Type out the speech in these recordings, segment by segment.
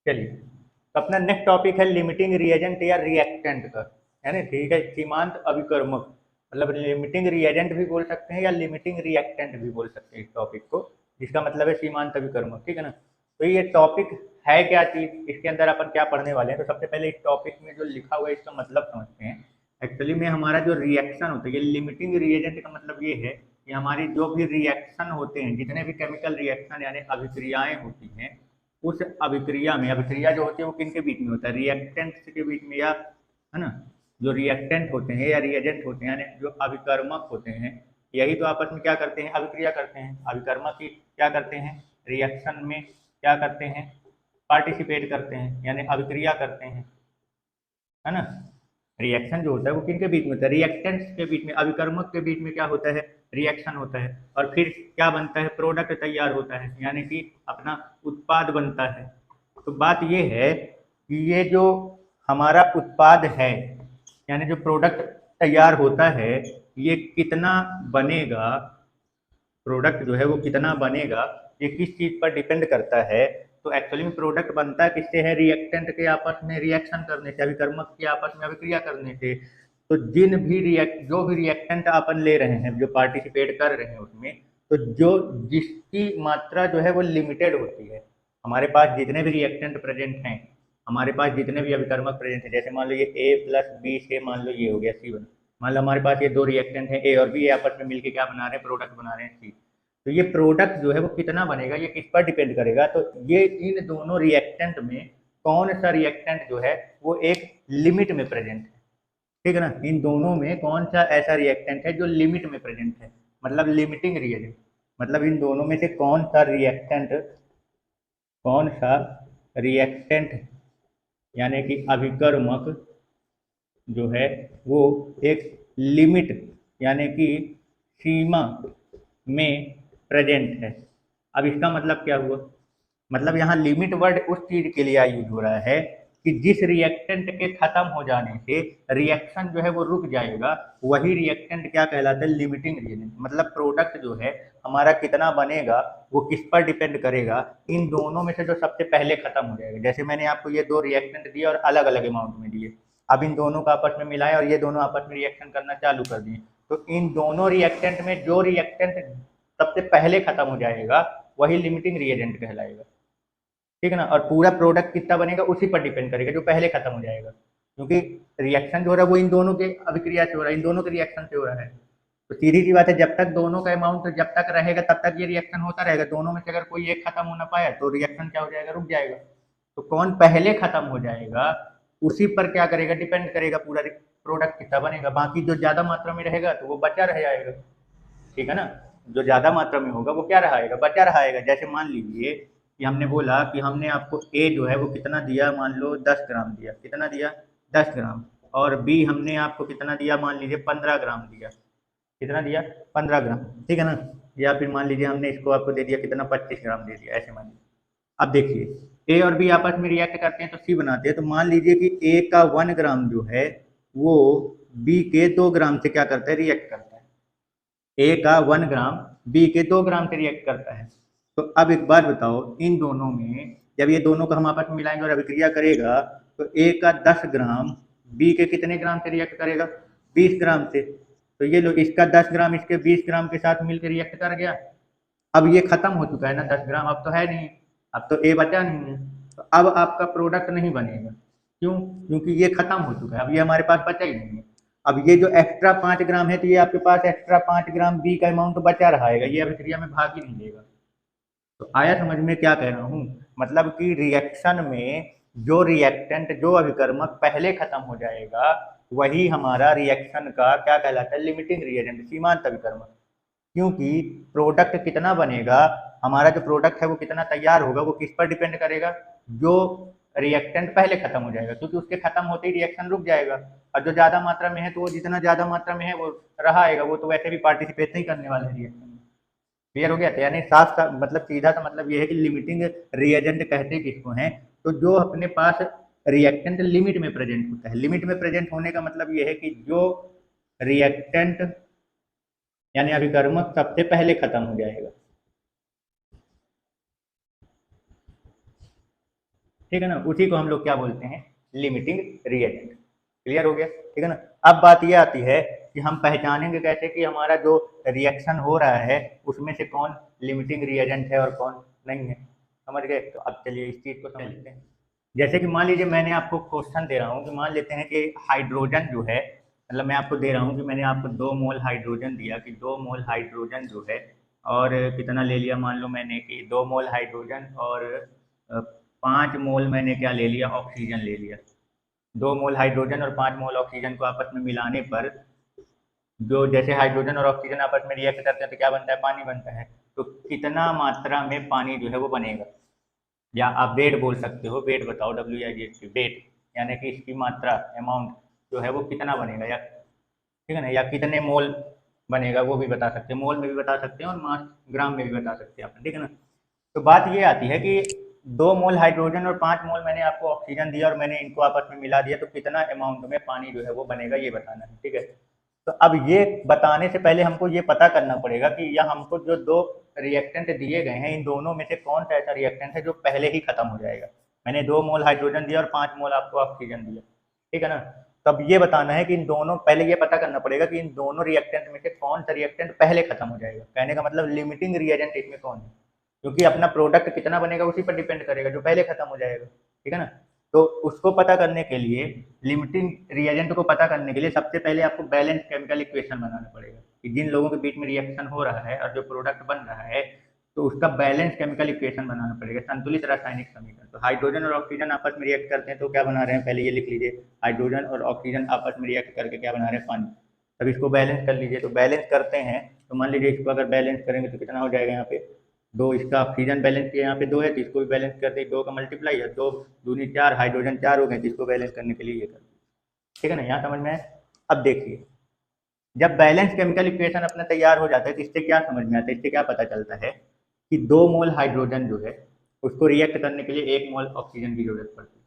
चलिए, तो अपना नेक्स्ट टॉपिक है लिमिटिंग रिएजेंट या रिएक्टेंट का, है ना। ठीक है, सीमांत अभिकर्मक, मतलब लिमिटिंग रिएजेंट भी बोल सकते हैं या लिमिटिंग रिएक्टेंट भी बोल सकते हैं इस टॉपिक को, जिसका मतलब है सीमांत अभिकर्मक। ठीक है ना। तो ये टॉपिक है क्या चीज़, इसके अंदर अपन क्या पढ़ने वाले हैं। तो सबसे पहले इस टॉपिक में जो लिखा हुआ है इसका मतलब समझते हैं। एक्चुअली में हमारा जो रिएक्शन होता है, ये लिमिटिंग रिएजेंट का मतलब ये है कि हमारी जो भी रिएक्शन होते हैं, जितने भी केमिकल रिएक्शन यानी अभिक्रियाएं होती हैं, उस अभिक्रिया में, अभिक्रिया जो होती है वो किनके बीच में होता है, रिएक्टेंट के बीच में, या है ना, जो रिएक्टेंट होते हैं या रिएजेंट होते हैं, यानी जो अभिकर्मक होते हैं, यही तो आपस में क्या करते हैं, अभिक्रिया करते हैं। अभिकर्मक ही क्या करते हैं, रिएक्शन में क्या करते हैं, पार्टिसिपेट करते हैं, यानी अभिक्रिया करते हैं, है ना। रिएक्शन जो होता है वो किनके बीच में होता है, रिएक्टेंट्स के बीच में, अभिकर्मक के बीच में क्या होता है, रिएक्शन होता है, और फिर क्या बनता है, प्रोडक्ट तैयार होता है, यानी कि अपना उत्पाद बनता है। तो बात ये है कि ये जो हमारा उत्पाद है, यानी जो प्रोडक्ट तैयार होता है, ये कितना बनेगा, प्रोडक्ट जो है वो कितना बनेगा, ये किस चीज़ पर डिपेंड करता है। तो एक्चुअली में प्रोडक्ट बनता है किससे है, रिएक्टेंट के आपस में रिएक्शन करने से, अभिकर्मक के आपस में अभिक्रिया करने से। तो जो भी रिएक्टेंट अपन ले रहे हैं, जो पार्टिसिपेट कर रहे हैं उसमें, तो जो जिसकी मात्रा जो है वो लिमिटेड होती है, हमारे पास जितने भी रिएक्टेंट प्रेजेंट हैं, हमारे पास जितने भी अभिकर्मक प्रेजेंट है, जैसे मान लो ये ए प्लस बी से, मान लो ये हो गया C1, मान लो हमारे पास ये दो रिएक्टेंट हैं ए और बी, आपस में मिलकर क्या बना रहे हैं, प्रोडक्ट बना रहे हैं C। तो ये प्रोडक्ट जो है वो कितना बनेगा, ये किस पर डिपेंड करेगा, तो ये इन दोनों रिएक्टेंट में कौन सा रिएक्टेंट जो है वो एक लिमिट में प्रेजेंट है। ठीक है ना, इन दोनों में कौन सा ऐसा रिएक्टेंट है जो लिमिट में प्रेजेंट है, मतलब लिमिटिंग रिएजेंट, मतलब इन दोनों में से कौन सा रिएक्टेंट यानी कि अभिकर्मक जो है वो एक लिमिट यानी कि सीमा में प्रेजेंट है। अब इसका मतलब क्या हुआ, मतलब यहाँ लिमिट वर्ड उस चीज के लिए यूज हो रहा है कि जिस रिएक्टेंट के खत्म हो जाने से रिएक्शन जो है वो रुक जाएगा, वही रिएक्टेंट क्या कहलाता है, लिमिटिंग रिएजेंट। मतलब प्रोडक्ट जो है हमारा कितना बनेगा वो किस पर डिपेंड करेगा, इन दोनों में से जो सबसे पहले खत्म हो जाएगा। जैसे मैंने आपको ये दो रिएक्टेंट दिए और अलग अलग अमाउंट में दिए, अब इन दोनों का आपस में मिलाएं और ये दोनों आपस में रिएक्शन करना चालू कर दिए, तो इन दोनों रिएक्टेंट में जो रिएक्टेंट सबसे पहले खत्म हो जाएगा वही लिमिटिंग रिएजेंट कहलाएगा। ठीक है ना, और पूरा प्रोडक्ट कितना बनेगा उसी पर डिपेंड करेगा जो पहले खत्म हो जाएगा, क्योंकि रिएक्शन जो हो रहा है वो इन दोनों के अभिक्रिया से हो रहा है, इन दोनों के रिएक्शन से हो रहा है। तो सीधी सी बात है, जब तक दोनों का अमाउंट जब तक रहेगा तब तक ये रिएक्शन होता रहेगा। दोनों में से अगर कोई एक खत्म हो ना पाया तो रिएक्शन क्या हो जाएगा, रुक जाएगा। तो कौन पहले खत्म हो जाएगा उसी पर क्या करेगा, डिपेंड करेगा पूरा प्रोडक्ट कितना बनेगा। बाकी जो ज्यादा मात्रा में रहेगा तो वो बचा रह जाएगा। ठीक है ना, जो ज्यादा मात्रा में होगा वो क्या रहेगा, बचा रहेगा। जैसे मान लीजिए कि हमने बोला कि हमने आपको ए जो है वो कितना दिया, मान लो 10 ग्राम दिया, कितना दिया, 10 ग्राम, और बी हमने आपको कितना दिया, मान लीजिए 15 ग्राम दिया, कितना दिया, 15 ग्राम। ठीक है ना, या फिर मान लीजिए हमने इसको आपको दे दिया कितना, 25 ग्राम दे दिया, ऐसे मान लीजिए। अब देखिए ए और बी आपस में रिएक्ट करते हैं तो सी बनाते हैं। तो मान लीजिए कि ए का 1 ग्राम जो है वो बी के 2 ग्राम से क्या करता है, रिएक्ट करता है। ए का 1 ग्राम बी के 2 ग्राम से रिएक्ट करता है। तो अब एक बात बताओ, इन दोनों में जब ये दोनों को हम आपस में मिलाएंगे और अभिक्रिया करेगा तो ए का 10 ग्राम बी के कितने ग्राम से रिएक्ट करेगा, 20 ग्राम से। तो ये लो, इसका 10 ग्राम इसके 20 ग्राम के साथ मिलकर रिएक्ट कर गया। अब ये खत्म हो चुका है ना 10 ग्राम, अब तो है नहीं, अब तो ए बचा नहीं है। तो अब आपका प्रोडक्ट नहीं बनेगा, क्यों, क्योंकि ये खत्म हो चुका है, अब ये हमारे पास बचा ही नहीं है। अब ये जो एक्स्ट्रा 5 ग्राम है तो ये आपके पास एक्स्ट्रा 5 ग्राम बी का अमाउंट बचा रहेगा, ये अभिक्रिया में भाग ही नहीं देगा। तो आया समझ में क्या कह रहा हूँ, मतलब कि रिएक्शन में जो रिएक्टेंट, जो अभिकर्मक पहले खत्म हो जाएगा वही हमारा रिएक्शन का क्या कहलाता है, लिमिटिंग रिएजेंट, सीमांत अभिकर्मक। क्योंकि प्रोडक्ट कितना बनेगा, हमारा जो प्रोडक्ट है वो कितना तैयार होगा, वो किस पर डिपेंड करेगा, जो रिएक्टेंट पहले खत्म हो जाएगा, क्योंकि उसके खत्म होते ही रिएक्शन रुक जाएगा। और जो ज्यादा मात्रा में है तो वो जितना ज्यादा मात्रा में है वो रहा आएगा, वो तो वैसे भी पार्टिसिपेट नहीं करने वाले रिएक्शन में। क्लियर हो गया था, यानी साफ साफ मतलब सीधा सा मतलब ये है कि लिमिटिंग रिएजेंट कहते किसको हैं, तो जो अपने पास रिएक्टेंट लिमिट में प्रेजेंट होता है। लिमिट में प्रेजेंट होने का मतलब ये है कि जो रिएक्टेंट यानी अभिकर्मक सबसे पहले खत्म हो जाएगा। ठीक है ना, उसी को हम लोग क्या बोलते हैं, लिमिटिंग रिएजेंट। क्लियर हो गया, ठीक है ना। अब बात ये आती है कि हम पहचानेंगे कैसे कि हमारा जो रिएक्शन हो रहा है उसमें से कौन लिमिटिंग रिएजेंट है और कौन नहीं है, समझ गए। तो अब चलिए इस चीज़ को समझते हैं। जैसे कि मान लीजिए मैंने आपको क्वेश्चन दे रहा हूँ कि मान लेते हैं कि हाइड्रोजन जो है, मतलब मैं आपको दे रहा हूँ कि मैंने आपको 2 मोल हाइड्रोजन दिया कि 2 मोल हाइड्रोजन जो है, और कितना ले लिया, मान लो मैंने कि 2 मोल हाइड्रोजन और 5 मोल मैंने क्या ले लिया, ऑक्सीजन ले लिया। 2 मोल हाइड्रोजन और 5 मोल ऑक्सीजन को आपस में मिलाने पर जो जैसे हाइड्रोजन और ऑक्सीजन आपस में रिएक्ट करते हैं तो क्या बनता है, पानी बनता है। तो कितना मात्रा में पानी जो है वो बनेगा, या आप वेट बोल सकते हो, वेट बताओ, WIGHT वेट, यानी कि इसकी मात्रा, अमाउंट जो है वो कितना बनेगा, या ठीक है ना, या कितने मोल बनेगा वो भी बता सकते हैं, मोल में भी बता सकते हैं और मास ग्राम में भी बता सकते हैं अपन, ठीक है ना। तो बात ये आती है कि 2 मोल हाइड्रोजन और 5 मोल मैंने आपको ऑक्सीजन दिया और मैंने इनको आपस में मिला दिया, तो कितना अमाउंट में पानी जो है वो बनेगा ये बताना है, ठीक है। तो अब ये बताने से पहले हमको ये पता करना पड़ेगा कि यह हमको जो 2 रिएक्टेंट दिए गए हैं इन दोनों में से कौन सा ऐसा रिएक्टेंट है जो पहले ही खत्म हो जाएगा। मैंने 2 मोल हाइड्रोजन दिया और 5 मोल आपको ऑक्सीजन दिया, ठीक है ना। तब ये बताना है कि इन दोनों, पहले ये पता करना पड़ेगा कि इन दोनों रिएक्टेंट में से कौन सा रिएक्टेंट पहले खत्म हो जाएगा। कहने का मतलब लिमिटिंग रिएजेंट इसमें कौन है, क्योंकि अपना प्रोडक्ट कितना बनेगा उसी पर डिपेंड करेगा, जो पहले खत्म हो जाएगा, ठीक है ना। तो उसको पता करने के लिए, लिमिटिंग रिएजेंट को पता करने के लिए सबसे पहले आपको बैलेंस केमिकल इक्वेशन बनाना पड़ेगा कि जिन लोगों के बीच में रिएक्शन हो रहा है और जो प्रोडक्ट बन रहा है, तो उसका बैलेंस केमिकल इक्वेशन बनाना पड़ेगा, संतुलित रासायनिक समीकरण। तो हाइड्रोजन और ऑक्सीजन आपस में रिएक्ट करते हैं तो क्या बना रहे हैं, पहले ये लिख लीजिए, हाइड्रोजन और ऑक्सीजन आपस में रिएक्ट करके क्या बना रहे हैं, पानी। अब इसको बैलेंस कर लीजिए, तो बैलेंस करते हैं तो मान लीजिए इसको अगर बैलेंस करेंगे तो कितना हो जाएगा, यहाँ पे 2, इसका ऑक्सीजन बैलेंस किया यहाँ पे 2 है तो इसको भी बैलेंस कर दे, 2 का मल्टीप्लाई है, 2 दूनी 4, हाइड्रोजन 4 हो गए, जिसको बैलेंस करने के लिए ये कर, ठीक है ना, यहाँ समझ में है। अब देखिए, जब बैलेंस केमिकल इक्वेशन अपना तैयार हो जाता है तो इससे क्या समझ में आता है, इससे क्या पता चलता है कि 2 मोल हाइड्रोजन जो है उसको रिएक्ट करने के लिए 1 मोल ऑक्सीजन की जरूरत पड़ती है।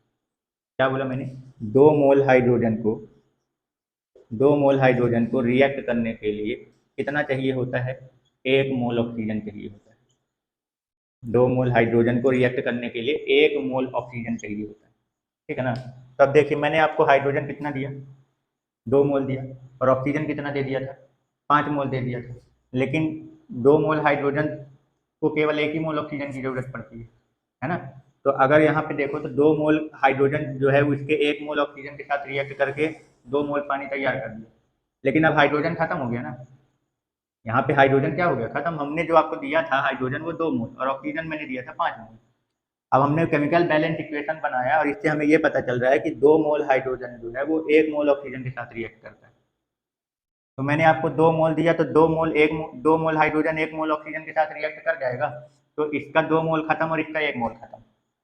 क्या बोला मैंने, 2 मोल हाइड्रोजन को 2 मोल हाइड्रोजन को रिएक्ट करने के लिए कितना चाहिए होता है, 1 मोल ऑक्सीजन चाहिए होता है। 2 मोल हाइड्रोजन को रिएक्ट करने के लिए 1 मोल ऑक्सीजन चाहिए होता है, ठीक है ना। तो अब देखिए मैंने आपको हाइड्रोजन कितना दिया, 2 मोल दिया, और ऑक्सीजन कितना दे दिया था, 5 मोल दे दिया था। लेकिन 2 मोल हाइड्रोजन को केवल 1 ही मोल ऑक्सीजन की जरूरत पड़ती है ना। तो अगर यहाँ पे देखो तो 2 मोल हाइड्रोजन जो है उसके 1 मोल ऑक्सीजन के साथ रिएक्ट करके 2 मोल पानी तैयार कर दिया, लेकिन अब हाइड्रोजन खत्म हो गया ना, यहाँ पे हाइड्रोजन क्या हो गया, खत्म। हमने जो आपको दिया था हाइड्रोजन वो 2 मोल और ऑक्सीजन मैंने दिया था 5 मोल। अब हमने केमिकल बैलेंस इक्वेशन बनाया और इससे हमें ये पता चल रहा है कि 2 मोल हाइड्रोजन जो है वो 1 मोल ऑक्सीजन के साथ रिएक्ट करता है। तो मैंने आपको 2 मोल दिया तो 2 मोल हाइड्रोजन 1 मोल ऑक्सीजन के साथ रिएक्ट कर जाएगा, तो इसका 2 मोल खत्म और इसका 1 मोल खत्म,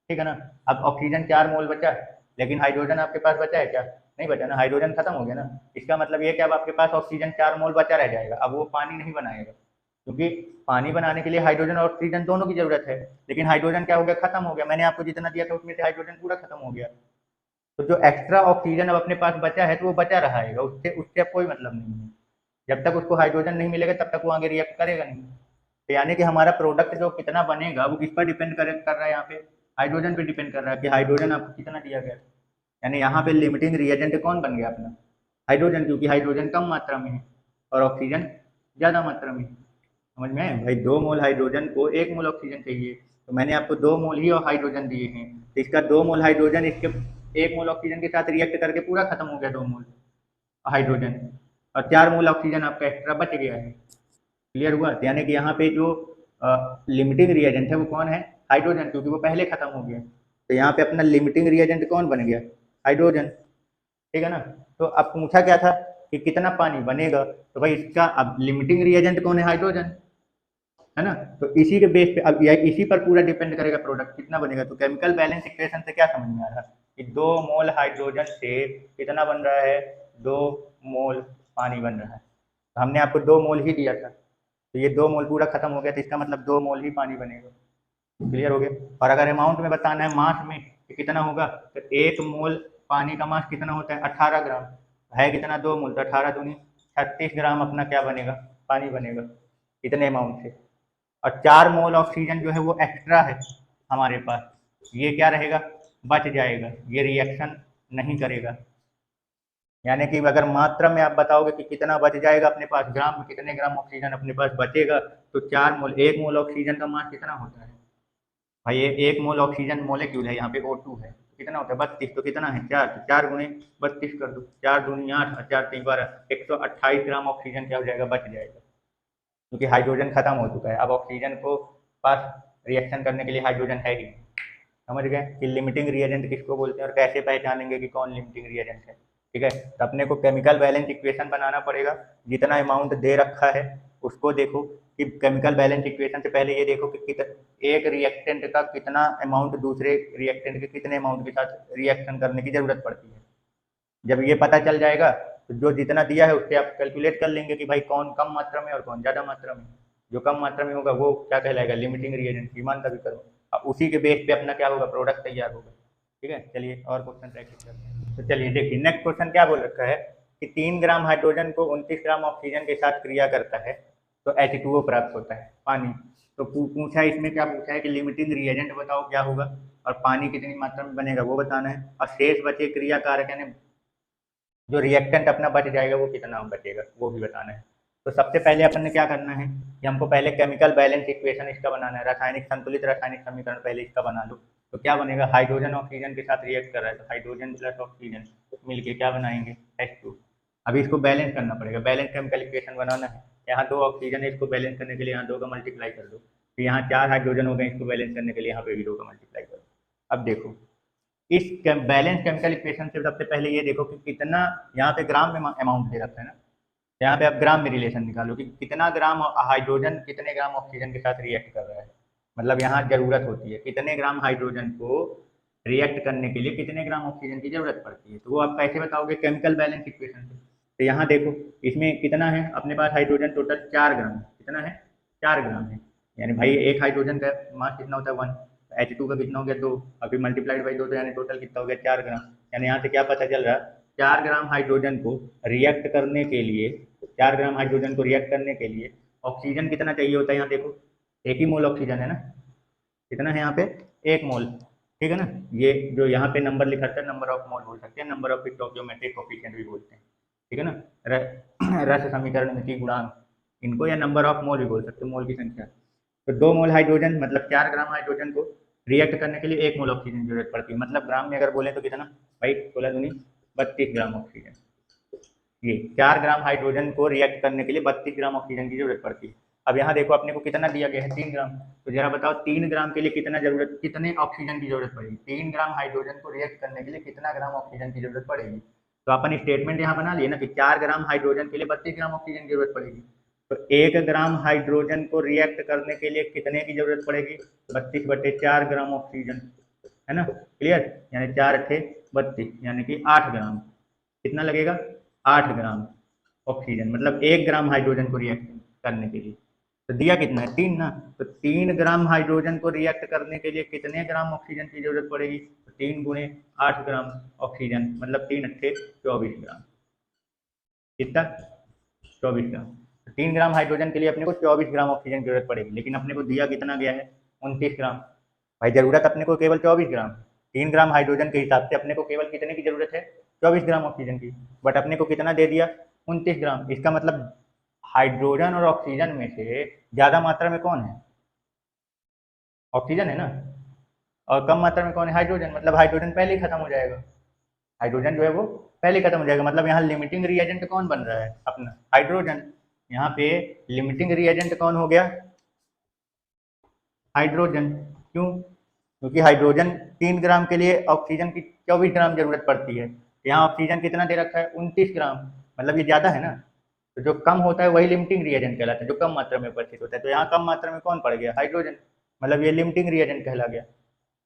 ठीक है ना। अब ऑक्सीजन 4 मोल बचा, लेकिन हाइड्रोजन आपके पास बचा है क्या, नहीं बचा ना, हाइड्रोजन खत्म हो गया ना। इसका मतलब ये कि अब आपके पास ऑक्सीजन 4 मोल बचा रह जाएगा। अब वो पानी नहीं बनाएगा, क्योंकि पानी बनाने के लिए हाइड्रोजन और ऑक्सीजन दोनों की जरूरत है, लेकिन हाइड्रोजन क्या हो गया, खत्म हो गया। मैंने आपको जितना दिया था उसमें से हाइड्रोजन पूरा खत्म हो गया। तो जो एक्स्ट्रा ऑक्सीजन अब अपने पास बचा है तो वो बचा रहेगा, उससे उससे अब कोई मतलब नहीं है। जब तक उसको हाइड्रोजन नहीं मिलेगा तब तक वो आगे रिएक्ट करेगा नहीं। तो यानी कि हमारा प्रोडक्ट जो कितना बनेगा वो किस पर डिपेंड कर रहा है, यहाँ पे हाइड्रोजन पे डिपेंड कर रहा है कि हाइड्रोजन आपको कितना दिया गया। यानी यहाँ पे लिमिटिंग रिएजेंट कौन बन गया अपना, हाइड्रोजन, क्योंकि हाइड्रोजन कम मात्रा में है और ऑक्सीजन ज़्यादा मात्रा में। समझ में आया भाई, 2 मोल हाइड्रोजन को 1 मोल ऑक्सीजन चाहिए, तो मैंने आपको 2 मोल ही हाइड्रोजन दिए हैं, तो इसका 2 मोल हाइड्रोजन इसके 1 मोल ऑक्सीजन के साथ रिएक्ट करके पूरा खत्म हो गया 2 मोल हाइड्रोजन, और 4 मोल ऑक्सीजन आपका एक्स्ट्रा बच गया है। क्लियर हुआ, यानी कि यहाँ पे जो लिमिटिंग रिएजेंट है वो कौन है, हाइड्रोजन, क्योंकि वो पहले खत्म हो गया। तो यहाँ पे अपना लिमिटिंग रिएजेंट कौन बन गया, हाइड्रोजन, ठीक है ना। तो अब पूछा क्या था कि कितना पानी बनेगा, तो भाई इसका अब लिमिटिंग रिएजेंट कौन है, हाइड्रोजन, है ना। तो इसी के बेस पे अब इसी पर पूरा डिपेंड करेगा प्रोडक्ट कितना बनेगा। तो केमिकल बैलेंस इक्वेशन से क्या समझ में आ रहा है कि 2 मोल हाइड्रोजन से कितना बन रहा है, 2 मोल पानी बन रहा है। तो हमने आपको 2 मोल ही दिया था, तो ये 2 मोल पूरा खत्म हो गया, तो इसका मतलब 2 मोल ही पानी बनेगा। क्लियर हो गया। और अगर अमाउंट में बताना है, मास में कि कितना होगा, तो 1 मोल पानी का मास कितना होता है, 18 ग्राम है, कितना 2 मोल, तो 18 दूनी 36 ग्राम अपना क्या बनेगा, पानी बनेगा, इतने अमाउंट से। और 4 मोल ऑक्सीजन जो है वो एक्स्ट्रा है हमारे पास, ये क्या रहेगा, बच जाएगा, ये रिएक्शन नहीं करेगा। यानी कि अगर मात्रा में आप बताओगे कि कितना बच जाएगा अपने पास, ग्राम में कितने ग्राम ऑक्सीजन अपने पास बचेगा, तो 4 मोल, 1 मोल ऑक्सीजन का मास कितना होता है भाई, ये 1 मोल ऑक्सीजन मोलिक्यूल है, यहाँ पे O2 है, कितना होता है 32, तो कितना है 4, तो 4 गुणे 32 कर दो, 4 दूनी 8 और 4 3 12, 128 ग्राम ऑक्सीजन क्या हो जाएगा, बच जाएगा, क्योंकि हाइड्रोजन खत्म हो चुका है। अब ऑक्सीजन को पास रिएक्शन करने के लिए हाइड्रोजन है ही। समझ गए कि लिमिटिंग रिएजेंट किसको बोलते हैं और कैसे पहचानेंगे कि कौन लिमिटिंग रिएजेंट है। ठीक है, तो अपने को केमिकल बैलेंस इक्वेशन बनाना पड़ेगा, जितना अमाउंट दे रखा है उसको देखो कि केमिकल बैलेंस इक्वेशन से पहले ये देखो कि एक रिएक्टेंट का कितना अमाउंट दूसरे रिएक्टेंट के कितने अमाउंट के साथ रिएक्शन करने की जरूरत पड़ती है। जब ये पता चल जाएगा तो जो जितना दिया है उससे आप कैलकुलेट कर लेंगे कि भाई कौन कम मात्रा में और कौन ज़्यादा मात्रा में। जो कम मात्रा में होगा वो क्या कहलाएगा, लिमिटिंग रिएजेंट, सीमांत अभिकर्मक। अब उसी के बेस पे अपना क्या होगा, प्रोडक्ट तैयार होगा। ठीक है, चलिए और क्वेश्चन प्रैक्टिस करते हैं। तो चलिए देखिए, नेक्स्ट क्वेश्चन क्या बोल रखा है कि 3 ग्राम हाइड्रोजन को 29 ग्राम ऑक्सीजन के साथ क्रिया करता है तो H2O प्राप्त होता है, पानी। तो पूछा है इसमें, क्या पूछा है कि लिमिटिंग रिएजेंट बताओ क्या होगा और पानी कितनी मात्रा में बनेगा वो बताना है, और शेष बचे क्रिया कारक यानी जो रिएक्टेंट अपना बच जाएगा वो कितना बचेगा वो भी बताना है। तो सबसे पहले अपन ने क्या करना है कि हमको पहले केमिकल बैलेंस इक्वेशन इसका बनाना है, रासायनिक संतुलित रासायनिक समीकरण पहले इसका बना लो। तो क्या बनेगा, हाइड्रोजन ऑक्सीजन के साथ रिएक्ट कर रहा है तो हाइड्रोजन प्लस ऑक्सीजन मिलके क्या बनाएंगे, H2। अभी इसको बैलेंस करना पड़ेगा, बैलेंस केमिकल इक्वेशन बनाना है। यहाँ 2 ऑक्सीजन है, इसको बैलेंस करने के लिए यहाँ 2 का मल्टीप्लाई कर दो, फिर यहाँ 4 हाइड्रोजन हो गए, इसको बैलेंस करने के लिए यहाँ पे भी 2 का मल्टीप्लाई कर दो। अब देखो इस बैलेंस केमिकल इक्वेशन से सबसे पहले ये देखो कि कितना यहाँ पे ग्राम में अमाउंट दे रखा है ना, यहाँ पे आप ग्राम में रिलेशन निकालो कि कितना ग्राम हाइड्रोजन कितने ग्राम ऑक्सीजन के साथ रिएक्ट कर रहा है। मतलब यहाँ जरूरत होती है कितने ग्राम हाइड्रोजन को रिएक्ट करने के लिए कितने ग्राम ऑक्सीजन की जरूरत पड़ती है, तो वो आप कैसे बताओगे, केमिकल बैलेंस इक्वेशन से। तो यहाँ देखो इसमें कितना है अपने पास हाइड्रोजन, टोटल 4 ग्राम, कितना है 4 ग्राम है, यानी भाई एक हाइड्रोजन का मास कितना होता है 1, H2 का कितना हो गया 2, अभी मल्टीप्लाइड बाई 2, तो यानी टोटल कितना हो गया 4 ग्राम। यानी यहाँ से क्या पता चल रहा है, 4 ग्राम हाइड्रोजन को रिएक्ट करने के लिए, 4 ग्राम हाइड्रोजन को रिएक्ट करने के लिए ऑक्सीजन कितना चाहिए होता है, यहाँ देखो 1 ही मोल ऑक्सीजन है ना, कितना है यहाँ पे 1 मोल। ठीक है ना, ये जो यहाँ पे नंबर लिखा था नंबर ऑफ मोल बोल सकते हैं, नंबर ऑफ स्टोइकियोमेट्रिक कोएफिशिएंट भी बोलते हैं। ठीक है ना, रस समीकरण में की गुणांक इनको, या नंबर ऑफ मोल भी बोल सकते हैं, मोल की संख्या। तो 2 मोल हाइड्रोजन मतलब 4 ग्राम हाइड्रोजन को रिएक्ट करने के लिए 1 मोल ऑक्सीजन की जरूरत पड़ती है, मतलब ग्राम में अगर बोले तो कितना भाई, 16 दूनी 32 ग्राम ऑक्सीजन। ये 4 ग्राम हाइड्रोजन को रिएक्ट करने के लिए 32 ग्राम ऑक्सीजन की जरूरत पड़ती है। अब यहाँ देखो अपने को कितना दिया गया है 3 ग्राम, तो जरा बताओ 3 ग्राम के लिए कितने ऑक्सीजन की जरूरत पड़ेगी, 3 ग्राम हाइड्रोजन को रिएक्ट करने के लिए कितना ग्राम ऑक्सीजन की जरूरत पड़ेगी। तो अपन स्टेटमेंट यहाँ बना लिए ना कि 4 ग्राम हाइड्रोजन के लिए 32 ग्राम ऑक्सीजन की जरूरत पड़ेगी, तो 1 ग्राम हाइड्रोजन को रिएक्ट करने के लिए कितने की जरूरत पड़ेगी, 32/4 ग्राम ऑक्सीजन, है ना, क्लियर। यानी 4 × 32 यानी कि 8 ग्राम, कितना लगेगा 8 ग्राम ऑक्सीजन, मतलब 1 ग्राम हाइड्रोजन को रिएक्ट करने के लिए। तो दिया कितना है 3 ना, तो 3 ग्राम हाइड्रोजन को रिएक्ट करने के लिए कितने ग्राम ऑक्सीजन की जरूरत पड़ेगी, तो 3 × 8 ग्राम ऑक्सीजन, मतलब 3 × 24 ग्राम, कितना 24 ग्राम। 3 ग्राम हाइड्रोजन के लिए अपने को 24 ग्राम ऑक्सीजन की जरूरत पड़ेगी, लेकिन अपने को दिया कितना गया है 29 ग्राम। भाई जरूरत अपने को केवल 24 ग्राम, 3 ग्राम हाइड्रोजन के हिसाब से अपने को केवल कितने की जरूरत है 24 ग्राम ऑक्सीजन की, बट अपने को कितना दे दिया 29 ग्राम। इसका मतलब हाइड्रोजन और ऑक्सीजन में से ज्यादा मात्रा में कौन है, ऑक्सीजन है ना, और कम मात्रा में कौन है हाइड्रोजन, मतलब हाइड्रोजन पहले ही खत्म हो जाएगा, हाइड्रोजन जो है वो पहले खत्म हो जाएगा। मतलब यहाँ लिमिटिंग रिएजेंट कौन बन रहा है अपना हाइड्रोजन, यहाँ पे लिमिटिंग रिएजेंट कौन हो गया हाइड्रोजन। क्यों, क्योंकि हाइड्रोजन 3 ग्राम के लिए ऑक्सीजन की 24 ग्राम जरूरत पड़ती है, यहाँ ऑक्सीजन कितना दे रखा है 29 ग्राम, मतलब ये ज्यादा है ना। तो जो कम होता है वही लिमिटिंग रिएजेंट कहलाता है, जो कम मात्रा में उपस्थित होता है। तो यहाँ कम मात्रा में कौन पड़ गया हाइड्रोजन, मतलब ये लिमिटिंग रिएजेंट कहला गया।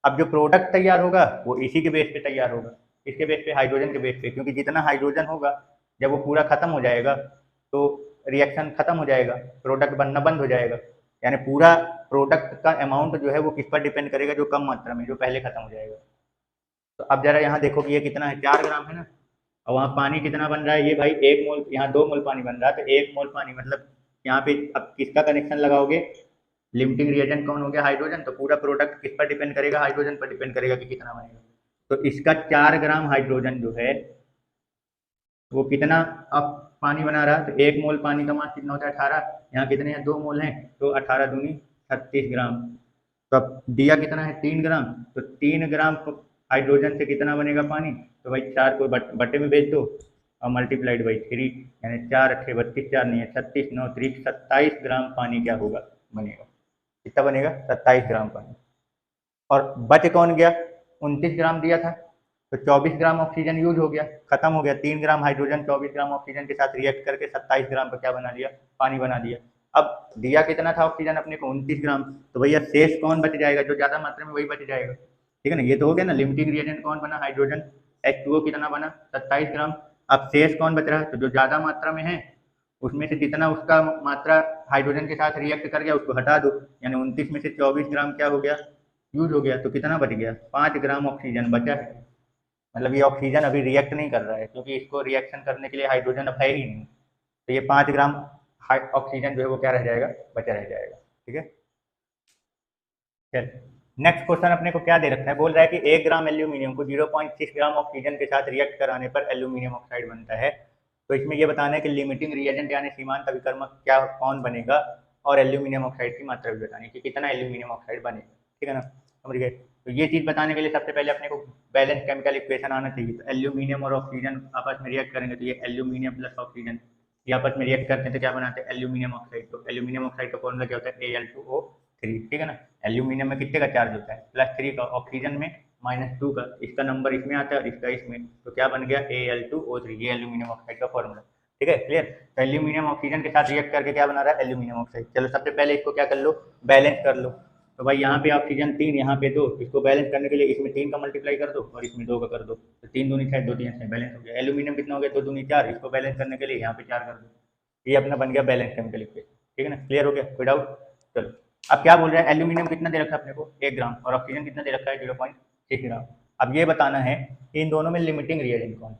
अब जो प्रोडक्ट तैयार होगा वो इसी के बेस पे तैयार होगा, इसके बेस पे, हाइड्रोजन के बेस पे, क्योंकि जितना हाइड्रोजन होगा जब वो पूरा खत्म हो जाएगा तो रिएक्शन खत्म हो जाएगा, प्रोडक्ट बनना बंद हो जाएगा। यानी पूरा प्रोडक्ट का अमाउंट जो है वो किस पर डिपेंड करेगा, जो कम मात्रा में, जो पहले खत्म हो जाएगा। तो अब जरा यहाँ देखो कि ये कितना है 4 ग्राम है ना, और वहाँ पानी कितना बन रहा है, ये भाई 1 मोल, यहाँ 2 मोल पानी बन रहा है, तो 1 मोल पानी मतलब यहाँ पे अब किसका कनेक्शन लगाओगे, लिमिटिंग रिएजेंट कौन हो गया हाइड्रोजन, तो पूरा प्रोडक्ट किस पर डिपेंड करेगा, हाइड्रोजन पर डिपेंड करेगा कि कितना बनेगा। तो इसका 4 ग्राम हाइड्रोजन जो है वो कितना अब पानी बना रहा है, तो 1 मोल पानी का मास कितना होता है 18, यहाँ कितने हैं 2 मोल हैं, तो 18 दूनी 36 ग्राम। तो अब दिया कितना है 3 ग्राम, तो 3 ग्राम हाइड्रोजन से कितना बनेगा पानी, तो भाई 4 को बटे में भेज दो और मल्टीप्लाइड बाई 3, यानी 4 अट्ठे 32, 4 नहीं है 36, 9 3 27 ग्राम पानी क्या होगा बनेगा, कितना बनेगा 27 ग्राम पानी। और बच कौन गया, 29 ग्राम दिया था, तो 24 ग्राम ऑक्सीजन यूज हो गया, खत्म हो गया। 3 ग्राम हाइड्रोजन 24 ग्राम ऑक्सीजन के साथ रिएक्ट करके 27 ग्राम का क्या बना लिया, पानी बना दिया। अब दिया कितना था ऑक्सीजन अपने को 29 ग्राम, तो भैया शेष कौन बच जाएगा, जो ज्यादा मात्रा में वही बच जाएगा, ठीक है ना। ये तो हो गया ना, लिमिटिंग रिएजेंट कौन बना, हाइड्रोजन, H2O कितना बना 27 ग्राम। अब शेष कौन बच रहा है, तो जो ज्यादा मात्रा में है उसमें से जितना उसका मात्रा हाइड्रोजन के साथ रिएक्ट कर गया उसको हटा दो, यानी 29 में से 24 ग्राम क्या हो गया, यूज हो गया, तो कितना बच गया 5 ग्राम ऑक्सीजन बचा है। मतलब ये ऑक्सीजन अभी रिएक्ट नहीं कर रहा है क्योंकि इसको रिएक्शन करने के लिए हाइड्रोजन अब है ही नहीं, तो ये 5 ग्राम ऑक्सीजन जो है वो क्या रह जाएगा, बचा रह जाएगा, ठीक है। चल नेक्स्ट क्वेश्चन अपने को क्या दे रखा है, बोल रहा है कि 1 ग्राम एल्यूमिनियम को 0.6 ग्राम ऑक्सीजन के साथ रिएक्ट कराने पर एल्यूमिनियम ऑक्साइड बनता है। तो इसमें ये बताना है कि लिमिटिंग रिएजेंट यानी सीमांत अभिकर्मक क्या कौन बनेगा, और एल्यूमिनियम ऑक्साइड की मात्रा भी बतानी है कि कितना एल्यूमिनियम ऑक्साइड बनेगा, ठीक है ना, समझ गए। तो ये चीज़ बताने के लिए सबसे पहले अपने को बैलेंस केमिकल इक्वेशन आना चाहिए। तो एल्यूमिनियम और ऑक्सीजन आपस में रिएक्ट करेंगे तो ये एल्यूमिनियम प्लस ऑक्सीजन ये आपस में रिएक्ट करते हैं तो क्या बनाते हैं एल्यूमिनियम ऑक्साइड। तो एल्यूमिनियम ऑक्साइड का फॉर्मूला क्या होता है Al2O3, ठीक है ना। एल्यूमिनियम में कितने का चार्ज होता है +3 का, ऑक्सीजन में -2 का, इसका नंबर इसमें आता है और इसका इसमें, तो क्या बन गया Al2O3, ये एल्यूमिनियम ऑक्साइड का फॉर्मूला, ठीक है क्लियर। तो एल्यूमिनियम ऑक्सीजन के साथ रिएक्ट करके क्या बना रहा है एल्यूमिनियम ऑक्साइड। चलो सबसे पहले इसको क्या कर लो, बैलेंस कर लो। तो भाई यहाँ पे ऑक्सीजन 3, यहाँ पे 2, इसको बैलेंस करने के लिए इसमें 3 का मल्टीप्लाई कर दो और इसमें 2 का कर दो, तो 3 दूनी 6, 2 3 6 बैलेंस हो गया। एल्यूमिनियम कितना हो गया 2 दूनी 4, इसको बैलेंस करने के लिए यहाँ पे 4 कर दो, ये अपना बन गया बैलेंस केमिकल इक्वेशन, ठीक है ना, क्लियर हो गया, कोई डाउट। चलो अब क्या बोल रहा है, एल्यूमिनियम कितना दे रखा है अपने को 1 ग्राम और ऑक्सीजन कितना दे रखा है 0.6 ग्राम। अब ये बताना है कि इन दोनों में लिमिटिंग रिएजेंट कौन,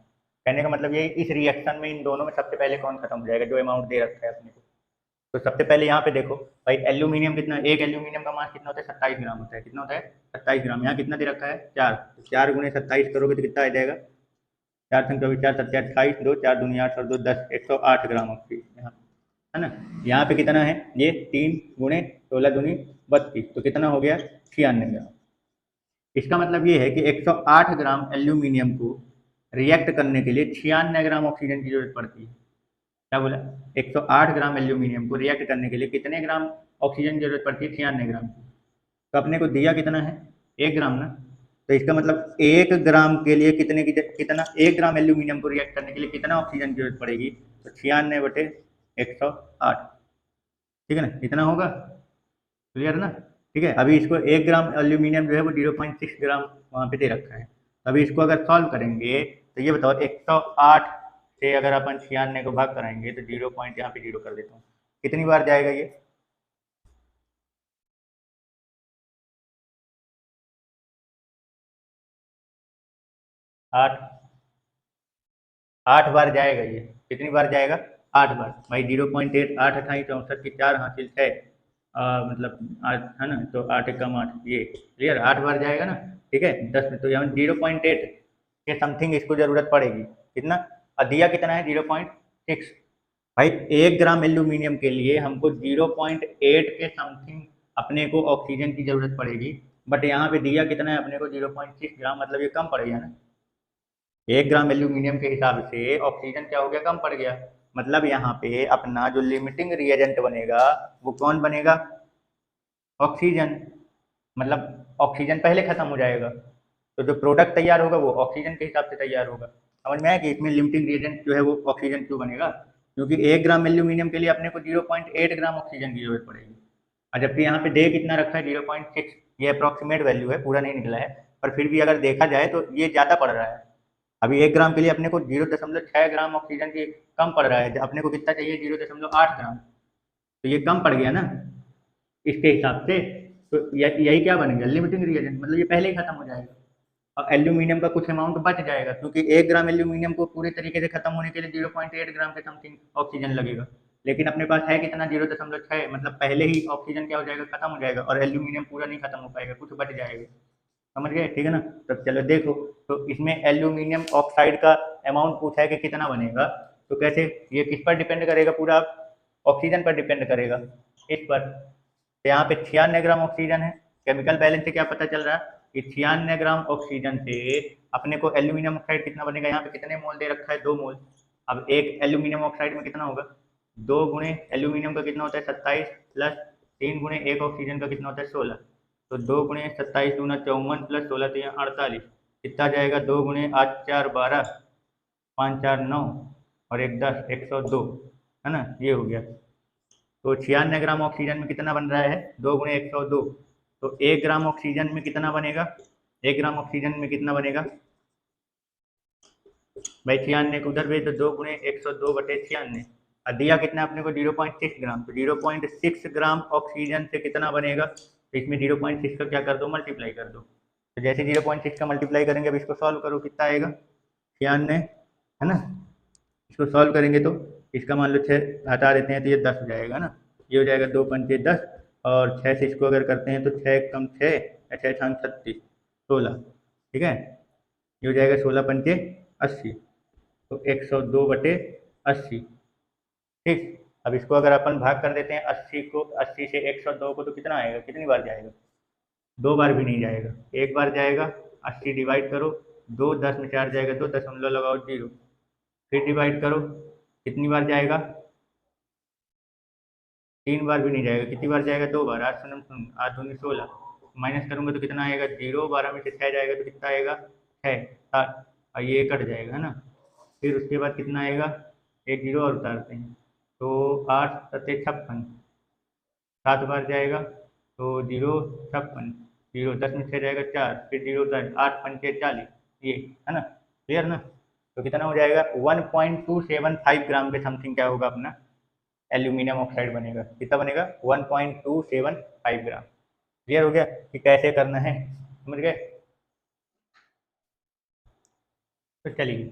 कहने का मतलब ये इस रिएक्शन में इन दोनों में सबसे पहले कौन खत्म हो जाएगा, जो अमाउंट दे रखा है अपने को। तो सबसे पहले यहाँ पे देखो भाई एल्यूमिनियम कितना, एक एल्यूमिनियम का मास कितना होता है 27 ग्राम होता है, कितना होता है 27 ग्राम, यहाँ कितना दे रखा है 4, तो 4 गुणे 27 करोगे तो कितना आ जाएगा 4 संग 24 4 7 28 2 4 दूनी 8 और 2 10, 108 ग्राम ऑक्सीजन यहाँ है ना। यहाँ पे कितना है ये 3 गुणे 16 दूनी 32, तो कितना हो गया 96 ग्राम। इसका मतलब ये है कि 108 ग्राम एल्यूमिनियम को रिएक्ट करने के लिए 96 ग्राम ऑक्सीजन की जरूरत पड़ती है। क्या बोला, 108 ग्राम एल्यूमिनियम को रिएक्ट करने के लिए कितने ग्राम ऑक्सीजन की जरूरत पड़ती है 96 ग्राम की। तो अपने को दिया कितना है 1 ग्राम ना, तो इसका मतलब 1 ग्राम के लिए कितने की कितना 1 ग्राम एल्यूमिनियम को रिएक्ट करने के लिए कितना ऑक्सीजन की जरूरत पड़ेगी, तो 96/108, ठीक है ना, इतना होगा, क्लियर ना, ठीक है। अभी इसको 1 ग्राम एल्यूमिनियम जो है वो 0.6 ग्राम वहाँ पे दे रखा है। अभी इसको अगर सॉल्व करेंगे तो ये बताओ 108 से अगर अपन 96 को भाग कराएंगे तो 0 पॉइंट यहाँ पे 0 कर देता हूँ, कितनी बार जाएगा ये 8, 8 बार जाएगा ये, कितनी बार जाएगा 8 बार। भाई 0.8 8 28 64 की 4 हासिल 6 मतलब 8 है ना, तो 8 कम 8 ये क्लियर 8 बार जाएगा ना, ठीक है 10 में, तो यहाँ 0.8 के समथिंग इसको जरूरत पड़ेगी, कितना और दिया कितना है 0.6। भाई 1 ग्राम एल्यूमिनियम के लिए हमको 0.8 के समथिंग अपने को ऑक्सीजन की जरूरत पड़ेगी, बट यहाँ पे दिया कितना है अपने को 0.6 ग्राम, मतलब ये कम पड़ गया ना। 1 ग्राम एल्यूमिनियम के हिसाब से ऑक्सीजन क्या हो गया कम पड़ गया, मतलब यहाँ पे अपना जो लिमिटिंग रिएजेंट बनेगा वो कौन बनेगा ऑक्सीजन, मतलब ऑक्सीजन पहले खत्म हो जाएगा, तो जो प्रोडक्ट तैयार होगा वो ऑक्सीजन के हिसाब से तैयार होगा। समझ में आया कि इसमें लिमिटिंग रिएजेंट जो है वो ऑक्सीजन क्यों बनेगा, क्योंकि 1 ग्राम एल्यूमिनियम के लिए अपने को 0.8 ग्राम ऑक्सीजन की जरूरत पड़ेगी, और जबकि यहाँ पे दे कितना रखा है 0.6, ये अप्रॉक्सीमेट वैल्यू है, पूरा नहीं निकला है, पर फिर भी अगर देखा जाए तो ये ज़्यादा पड़ रहा है। अभी 1 ग्राम के लिए अपने को 0.6 ग्राम ऑक्सीजन की कम पड़ रहा है, अपने को कितना चाहिए 0.8 ग्राम, तो ये कम पड़ गया ना इसके हिसाब से। तो यही क्या बन गया लिमिटिंग रिएजेंट, मतलब ये पहले ही खत्म हो जाएगा और एल्यूमिनियम का कुछ अमाउंट बच जाएगा, क्योंकि 1 ग्राम एल्यूमिनियम को पूरे तरीके से खत्म होने के लिए 0.8 ग्राम के समथिंग ऑक्सीजन लगेगा, लेकिन अपने पास है कितना 0.6, मतलब पहले ही ऑक्सीजन क्या हो जाएगा खत्म हो जाएगा और एल्यूमिनियम पूरा नहीं खत्म हो पाएगा, कुछ बच जाएगा, समझ गए, ठीक है ना। तो चलो देखो, तो इसमें एल्यूमिनियम ऑक्साइड का अमाउंट पूछा है कि कितना बनेगा, तो कैसे, ये किस पर डिपेंड करेगा, पूरा ऑक्सीजन पर डिपेंड करेगा, इस पर। तो यहाँ पे 96 ग्राम ऑक्सीजन है, केमिकल बैलेंस से क्या पता चल रहा है कि 96 ग्राम ऑक्सीजन से अपने को एल्यूमिनियम ऑक्साइड कितना बनेगा, यहाँ पे कितने मोल दे रखा है, 2 मोल। अब एक एल्यूमिनियम ऑक्साइड में कितना होगा, 2 गुणे एल्यूमिनियम का कितना होता है 27, प्लस 3 गुणे एक ऑक्सीजन का कितना होता है 16, तो 2 गुणे 27 दूना 54 प्लस 16 तो यहाँ 48, कितना जाएगा, 2 गुणे 8 4 12, 5 4 9 और 1 10, 102, है ना, ये हो गया। तो 96 ग्राम ऑक्सीजन में कितना बन रहा है, 2 गुणे 102, तो 1 ग्राम ऑक्सीजन में कितना बनेगा, 1 ग्राम ऑक्सीजन में कितना बनेगा भाई, 96 को उधर भेज तो 2 गुणे 102 बटे 96, और दिया कितना अपने को 0.6 ग्राम, तो 0.6 ग्राम ऑक्सीजन से कितना बनेगा, तो इसमें 0.6 का क्या कर दो, मल्टीप्लाई कर दो। तो जैसे 0.6 का मल्टीप्लाई करेंगे, अब इसको सॉल्व करो, कितना आएगा 96, है ना। इसको सॉल्व करेंगे तो इसका मान लो 6 हटा देते हैं तो ये 10 हो जाएगा ना, ये हो जाएगा 2 पंचे 10, और 6 से इसको अगर करते हैं तो 6 कम 6, 6 छान 36, 16, ठीक है, ये हो जाएगा 16 पंचे 80, तो 102 बटे 80, ठीक। अब इसको अगर अपन भाग कर देते हैं 80 को, 80 से 102 को, तो कितना आएगा, कितनी बार जाएगा, 2 बार भी नहीं जाएगा, 1 बार जाएगा, 80 डिवाइड करो 2, 10 में 4 जाएगा 2, दशमलव लगाओ 0, फिर डिवाइड करो, कितनी बार जाएगा, 3 बार भी नहीं जाएगा, कितनी बार जाएगा, 2 बार, 8 सुन सुन 8 दूनी 16, माइनस करूंगा तो कितना आएगा 0, 12 में से 6 जाएगा तो कितना आएगा 6 7, और ये कट जाएगा, है ना। फिर उसके बाद कितना आएगा, एक जीरो और उतारते हैं, तो 8 सत्ते 56, 7 बार जाएगा तो 0 56, 0 10 में 6 जाएगा 4, फिर 0 उतार 8 पंचे 40, ये, है ना, क्लियर ना। तो कितना हो जाएगा 1.275 ग्राम के समथिंग क्या होगा अपना एल्यूमिनियम ऑक्साइड बनेगा, कितना बनेगा 1.275 ग्राम। क्लियर हो गया कि कैसे करना है, समझ गए। तो चलिए,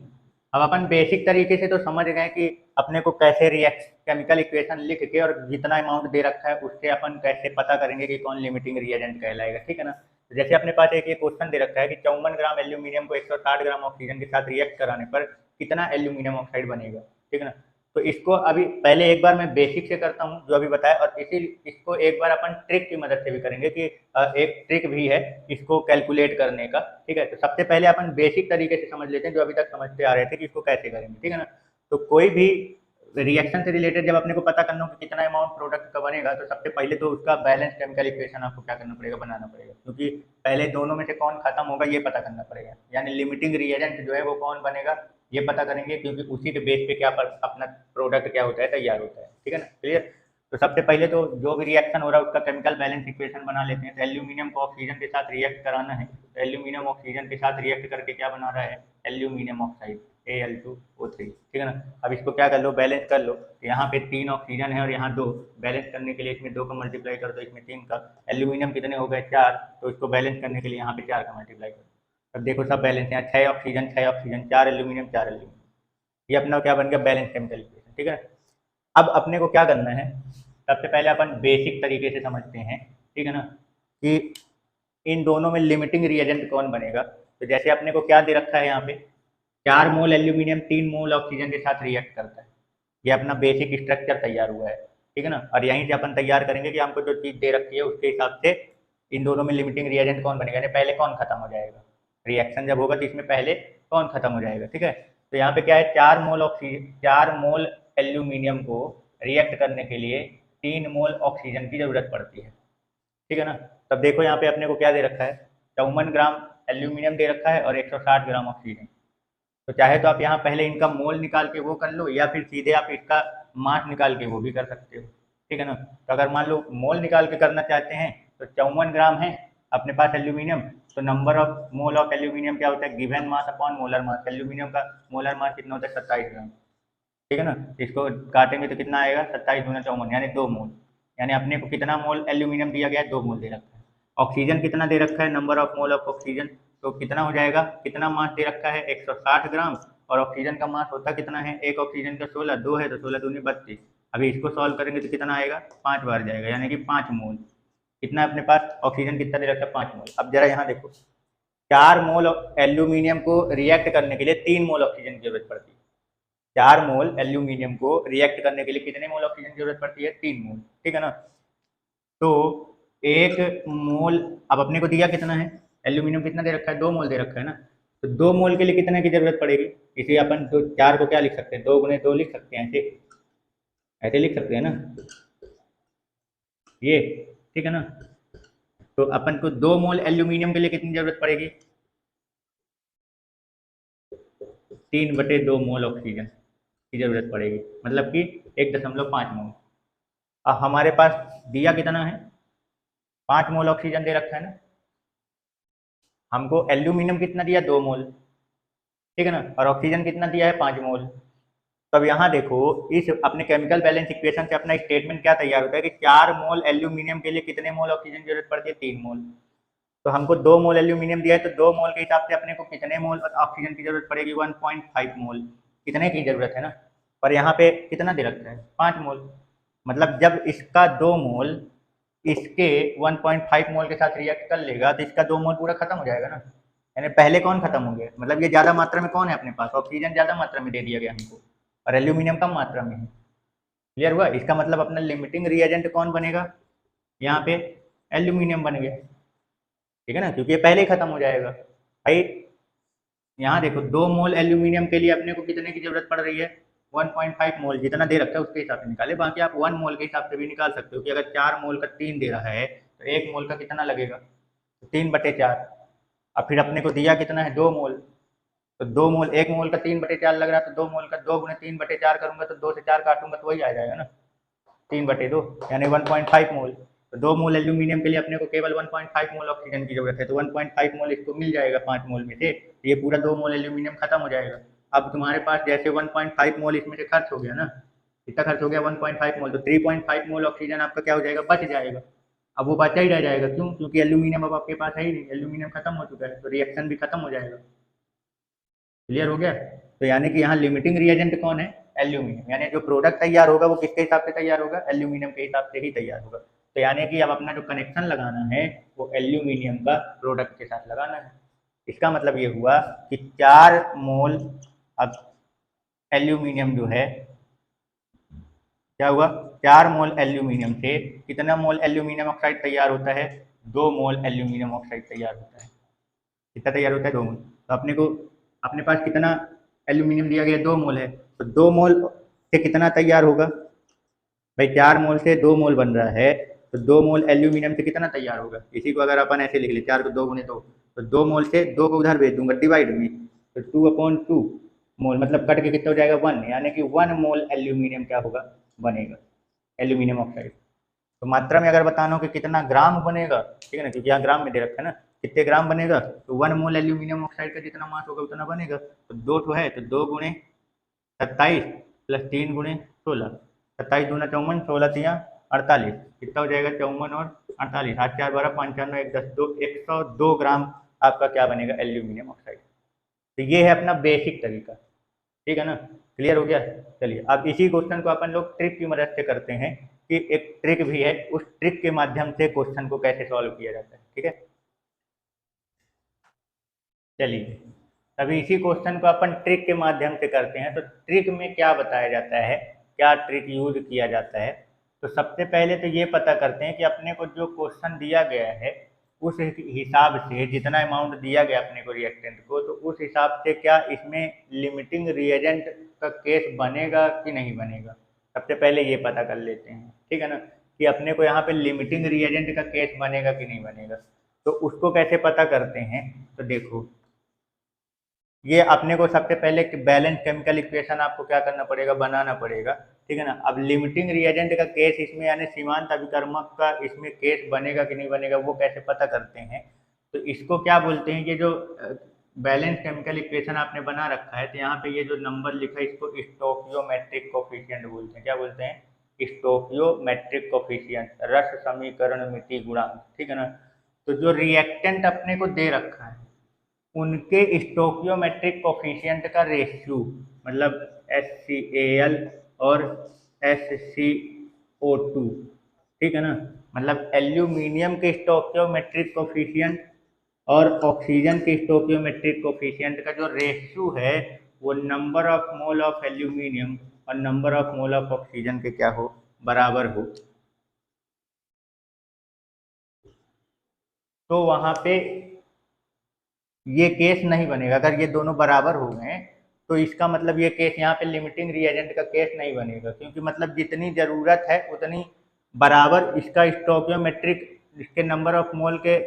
अब अपन बेसिक तरीके से तो समझ गए कि अपने को कैसे रिएक्ट केमिकल इक्वेशन लिख के और जितना अमाउंट दे रखा है उससे अपन कैसे पता करेंगे कि कौन लिमिटिंग रिएजेंट कहलाएगा, ठीक है ना। तो जैसे अपने पास एक ये क्वेश्चन दे रखा है कि 54 ग्राम एल्यूमिनियम को 160 ग्राम ऑक्सीजन के साथ रिएक्ट कराने पर कितना एल्यूमिनियम ऑक्साइड बनेगा, ठीक है ना। तो इसको अभी पहले एक बार मैं बेसिक से करता हूँ जो अभी बताया, और इसको एक बार अपन ट्रिक की मदद से भी करेंगे कि एक ट्रिक भी है इसको कैलकुलेट करने का, ठीक है। तो सबसे पहले अपन बेसिक तरीके से समझ लेते हैं जो अभी तक समझते आ रहे थे कि इसको कैसे करेंगे, ठीक है ना। तो कोई भी रिएक्शन से रिलेटेड जब अपने को पता करना हो कि कितना अमाउंट प्रोडक्ट का बनेगा, तो सबसे पहले तो उसका बैलेंस केमिकल इक्वेशन आपको क्या करना पड़ेगा, बनाना पड़ेगा, क्योंकि पहले दोनों में से कौन खत्म होगा ये पता करना पड़ेगा, यानी लिमिटिंग रिएजेंट जो है वो कौन बनेगा ये पता करेंगे, क्योंकि उसी के बेस पे क्या अपना प्रोडक्ट क्या होता है, तैयार होता है, ठीक है ना, क्लियर। तो सबसे पहले तो जो भी रिएक्शन हो रहा है उसका केमिकल बैलेंस इक्वेशन बना लेते हैं। तो एल्यूमिनियम को ऑक्सीजन के साथ रिएक्ट कराना है, तो एल्यूमिनियम ऑक्सीजन के साथ रिएक्ट करके क्या बना रहा है, एल्यूमिनियम ऑक्साइड Al2O3, ठीक है ना। अब इसको क्या कर लो, बैलेंस कर लो, यहाँ पे 3 ऑक्सीजन है और यहाँ 2, बैलेंस करने के लिए इसमें 2 का मल्टीप्लाई कर दो, इसमें 3 का, एल्यूमिनियम कितने हो गए 4, तो इसको बैलेंस करने के लिए यहाँ पे 4 का मल्टीप्लाई कर दो। अब देखो सब बैलेंस, यहाँ 6 ऑक्सीजन 6 ऑक्सीजन 4 एल्यूमिनियम 4 एल्यूमिनियम, ये अपना क्या बन गया बैलेंस केमिकल इक्वेशन, ठीक है। अब अपने को क्या करना है, सबसे पहले अपन बेसिक तरीके से समझते हैं, ठीक है ना, कि इन दोनों में लिमिटिंग रिएजेंट कौन बनेगा। तो जैसे अपने को क्या दे रखा है यहाँ पे, 4 मोल एल्यूमिनियम 3 मोल ऑक्सीजन के साथ रिएक्ट करता है, ये अपना बेसिक स्ट्रक्चर तैयार हुआ है, ठीक है ना। और यहीं से अपन तैयार करेंगे कि हमको जो चीज़ दे रखी है उसके हिसाब से इन दोनों में लिमिटिंग रिएजेंट कौन बनेगा, यानी पहले कौन खत्म हो जाएगा, रिएक्शन जब होगा तो इसमें पहले कौन खत्म हो जाएगा, ठीक है। तो यहाँ पे क्या है, 4 मोल एल्यूमिनियम को रिएक्ट करने के लिए 3 मोल ऑक्सीजन की जरूरत पड़ती है, ठीक है ना। तब देखो यहाँ पे अपने को क्या दे रखा है, 54 ग्राम एल्यूमिनियम दे रखा है और 160 ग्राम ऑक्सीजन। तो चाहे तो आप यहाँ पहले इनका मोल निकाल के वो कर लो, या फिर सीधे आप इसका मास निकाल के वो भी कर सकते हो, ठीक है ना। तो अगर मान लो मोल निकाल के करना चाहते हैं तो 54 ग्राम है अपने पास एल्यूमिनियम, तो number of mole of aluminium क्या होता है, given mass upon molar mass, aluminium का मोलर मास कितना होता है 27 ग्राम, ठीक है ना। इसको काटेंगे तो कितना आएगा 27 गुना 54 यानी 2 मोल, यानी अपने को कितना मोल एल्यूमिनियम दिया गया है, 2 मोल दे रखा है। ऑक्सीजन कितना दे रखा है, number of mole of oxygen, तो कितना हो जाएगा, कितना मास दे रखा है 160 ग्राम, और ऑक्सीजन का मास होता कितना है, एक ऑक्सीजन का 16, 2 है तो 16 दूनी 32। अभी इसको सॉल्व करेंगे तो कितना आएगा 5 बार जाएगा, यानी कि 5 मोल, कितना अपने पास ऑक्सीजन कितना दे रखा है 5 मोल। अब जरा यहाँ देखो, 4 मोल एल्यूमिनियम को रिएक्ट करने के लिए 3 मोल ऑक्सीजन की जरूरत पड़ती है। 4 मोल एल्यूमिनियम को रिएक्ट करने के लिए कितने मोल ऑक्सीजन की जरूरत पड़ती है? 3 मोल, ठीक है ना। तो 1 मोल, अब अपने को दिया कितना है? एल्यूमिनियम कितना दे रखा है? 2 मोल दे रखा है ना। तो 2 मोल के लिए कितने की जरूरत पड़ेगी? इसे अपन तो 4 को क्या लिख सकते हैं? 2 गुणे 2 लिख सकते हैं, ऐसे ऐसे लिख सकते हैं ना, ये, ठीक है ना। तो अपन को 2 मोल एल्यूमिनियम के लिए कितनी जरूरत पड़ेगी? 3/2 मोल ऑक्सीजन की जरूरत पड़ेगी, मतलब कि 1.5 मोल। अब हमारे पास दिया कितना है? 5 मोल ऑक्सीजन दे रखा है ना। हमको एल्यूमिनियम कितना दिया? 2 मोल, ठीक है ना, और ऑक्सीजन कितना दिया है? 5 मोल। तो अब यहाँ देखो, इस अपने केमिकल बैलेंस इक्वेशन से अपना स्टेटमेंट क्या तैयार होता है कि 4 मोल एल्यूमिनियम के लिए कितने मोल ऑक्सीजन की जरूरत पड़ती है? 3 मोल। तो हमको 2 मोल एल्यूमिनियम दिया है, तो 2 मोल के हिसाब से अपने को कितने मोल ऑक्सीजन की जरूरत पड़ेगी? 1.5 मोल, कितने की जरूरत है ना। और यहाँ पे कितना दे रखा है? 5 मोल। मतलब जब इसका 2 मोल इसके 1.5 मोल के साथ रिएक्ट कर लेगा तो इसका 2 मोल पूरा खत्म हो जाएगा ना। यानी पहले कौन खत्म हो गया? मतलब ये ज्यादा मात्रा में कौन है अपने पास? ऑक्सीजन ज्यादा मात्रा में दे दिया गया हमको, और एल्यूमिनियम कम मात्रा में है। क्लियर हुआ? इसका मतलब अपना लिमिटिंग रिएजेंट कौन बनेगा? यहाँ पे एल्यूमिनियम बन गया, ठीक है ना, क्योंकि ये पहले ही खत्म हो जाएगा भाई। यहाँ देखो, 2 मोल एल्यूमिनियम के लिए अपने को कितने की जरूरत पड़ रही है? 1.5 मोल, जितना दे रखा है उसके हिसाब से निकाले। बाकी आप 1 मोल के हिसाब से भी निकाल सकते हो कि अगर 4 मोल का 3 दे रहा है तो 1 मोल का कितना लगेगा? तो 3/4। अब फिर अपने को दिया कितना है? 2 मोल। तो 2 मोल, 1 मोल का 3/4 लग रहा है, तो 2 मोल का 2 गुणे 3/4 करूंगा तो 2 से 4 काटूंगा तो वही आ जाएगा ना, 3/2, यानी 1.5 मोल। तो 2 मोल एल्यूमिनियम के लिए अपने को केवल 1.5 मोल ऑक्सीजन की जरूरत है, तो 1.5 मोल इसको मिल जाएगा 5 मोल में से। ये पूरा 2 मोल एल्यूमिनियम खत्म हो जाएगा। अब तुम्हारे पास जैसे 1.5 मोल इसमें से खर्च हो गया ना, कितना खर्च हो गया? 1.5 मोल, तो 3.5 मोल ऑक्सीजन आपका क्या हो जाएगा? बच जाएगा। अब वो बचा ही रह जाएगा, क्यों? क्योंकि एल्यूमिनियम अब आपके पास है ही नहीं, एल्यूमिनियम खत्म हो चुका है, तो रिएक्शन भी खत्म हो जाएगा। क्लियर हो गया? तो यानी कि यहाँ लिमिटिंग रिएजेंट कौन है? एल्यूमिनियम। यानी जो प्रोडक्ट तैयार होगा वो किसके हिसाब से तैयार होगा? एल्यूमिनियम के हिसाब से ही तैयार होगा। तो यानी कि अब अपना जो कनेक्शन लगाना है वो एल्यूमिनियम का प्रोडक्ट के साथ लगाना है। इसका मतलब ये हुआ कि 4 मोल, अब एल्यूमिनियम जो है, क्या हुआ? 4 मोल एल्यूमिनियम से कितना मोल एल्यूमिनियम ऑक्साइड तैयार होता है? 2 मोल एल्यूमिनियम ऑक्साइड तैयार होता है। कितना तैयार होता है? 2 मोल। तो अपने को, अपने पास कितना एल्यूमिनियम दिया गया? 2 मोल है, तो 2 मोल से कितना तैयार होगा भाई? 4 मोल से 2 मोल बन रहा है, तो 2 मोल एल्यूमिनियम से कितना तैयार होगा? इसी को अगर अपन ऐसे लिख ले, 4 को 2 गुणे 2, तो 2 मोल से 2 को उधर भेज दूंगा डिवाइड में, तो 2/2 मोल, मतलब कट के कितना हो जाएगा? 1, यानी कि 1 मोल एल्यूमिनियम क्या होगा? बनेगा, एल्यूमिनियम ऑक्साइड। तो मात्रा में अगर बताना हो कि कितना ग्राम बनेगा, ठीक है ना, क्योंकि यहाँ ग्राम में दे रखा है ना, कितने ग्राम बनेगा, तो 1 मोल एल्यूमिनियम ऑक्साइड का जितना मास होगा उतना बनेगा। तो 2 तो है, तो 2 गुणे 27 प्लस 3 गुणे 16, 27 दूना 54, 16 तिया 48, कितना हो जाएगा? 54 और 48, 8 4 12 95, 1 10 2, 102 ग्राम आपका क्या बनेगा? Aluminium oxide. तो ये है अपना बेसिक तरीका, ठीक है ना। क्लियर हो गया? चलिए, अब इसी क्वेश्चन को अपन लोग ट्रिक की मदद से करते हैं कि एक ट्रिक भी है, उस ट्रिक के माध्यम से क्वेश्चन को कैसे सॉल्व किया जाता है, ठीक है। चलिए, अभी इसी क्वेश्चन को अपन ट्रिक के माध्यम से करते हैं। तो ट्रिक में क्या बताया जाता है, क्या ट्रिक यूज किया जाता है? तो सबसे पहले तो ये पता करते हैं कि अपने को जो क्वेश्चन दिया गया है उस हिसाब से, जितना अमाउंट दिया गया अपने को रिएक्टेंट को, तो उस हिसाब से क्या इसमें लिमिटिंग रिएजेंट का केस बनेगा कि नहीं बनेगा। सबसे पहले ये पता कर लेते हैं, ठीक है ना, कि अपने को यहाँ पे लिमिटिंग रिएजेंट का केस बनेगा कि नहीं बनेगा। तो उसको कैसे पता करते हैं? तो देखो, ये अपने को सबसे पहले बैलेंस केमिकल इक्वेशन आपको क्या करना पड़ेगा? बनाना पड़ेगा, ठीक है ना। अब लिमिटिंग रिएजेंट का केस इसमें, यानी सीमांत अभिकर्मक का इसमें केस बनेगा कि नहीं बनेगा, वो कैसे पता करते हैं? तो इसको क्या बोलते हैं? ये जो बैलेंस केमिकल इक्वेशन आपने बना रखा है, तो यहाँ पे ये जो नंबर लिखा है इसको स्टोकियोमेट्रिक कोफिशिएंट बोलते हैं। क्या बोलते हैं? स्टोकियोमेट्रिक कोफिशिएंट, रस समीकरण मिति गुणांक, ठीक है ना। तो जो रिएक्टेंट अपने को दे रखा है उनके स्टोकियोमेट्रिक कोफिशिएंट का रेशियो, मतलब HCl और SCO2, ठीक है ना। मतलब एल्यूमिनियम के स्टोकियोमेट्रिक कोफिशिएंट और ऑक्सीजन के स्टोकियोमेट्रिक कोफिशिएंट का जो रेशियो है वो number of mole of aluminium और number of mole of oxygen के क्या हो, बराबर हो। तो वहां पे ये केस नहीं बनेगा। अगर ये दोनों बराबर हो गए तो इसका मतलब ये केस यहाँ पे लिमिटिंग रिएजेंट का केस नहीं बनेगा, क्योंकि मतलब जितनी ज़रूरत है उतनी बराबर इसका स्टोकियोमेट्रिक, इसके नंबर ऑफ मोल के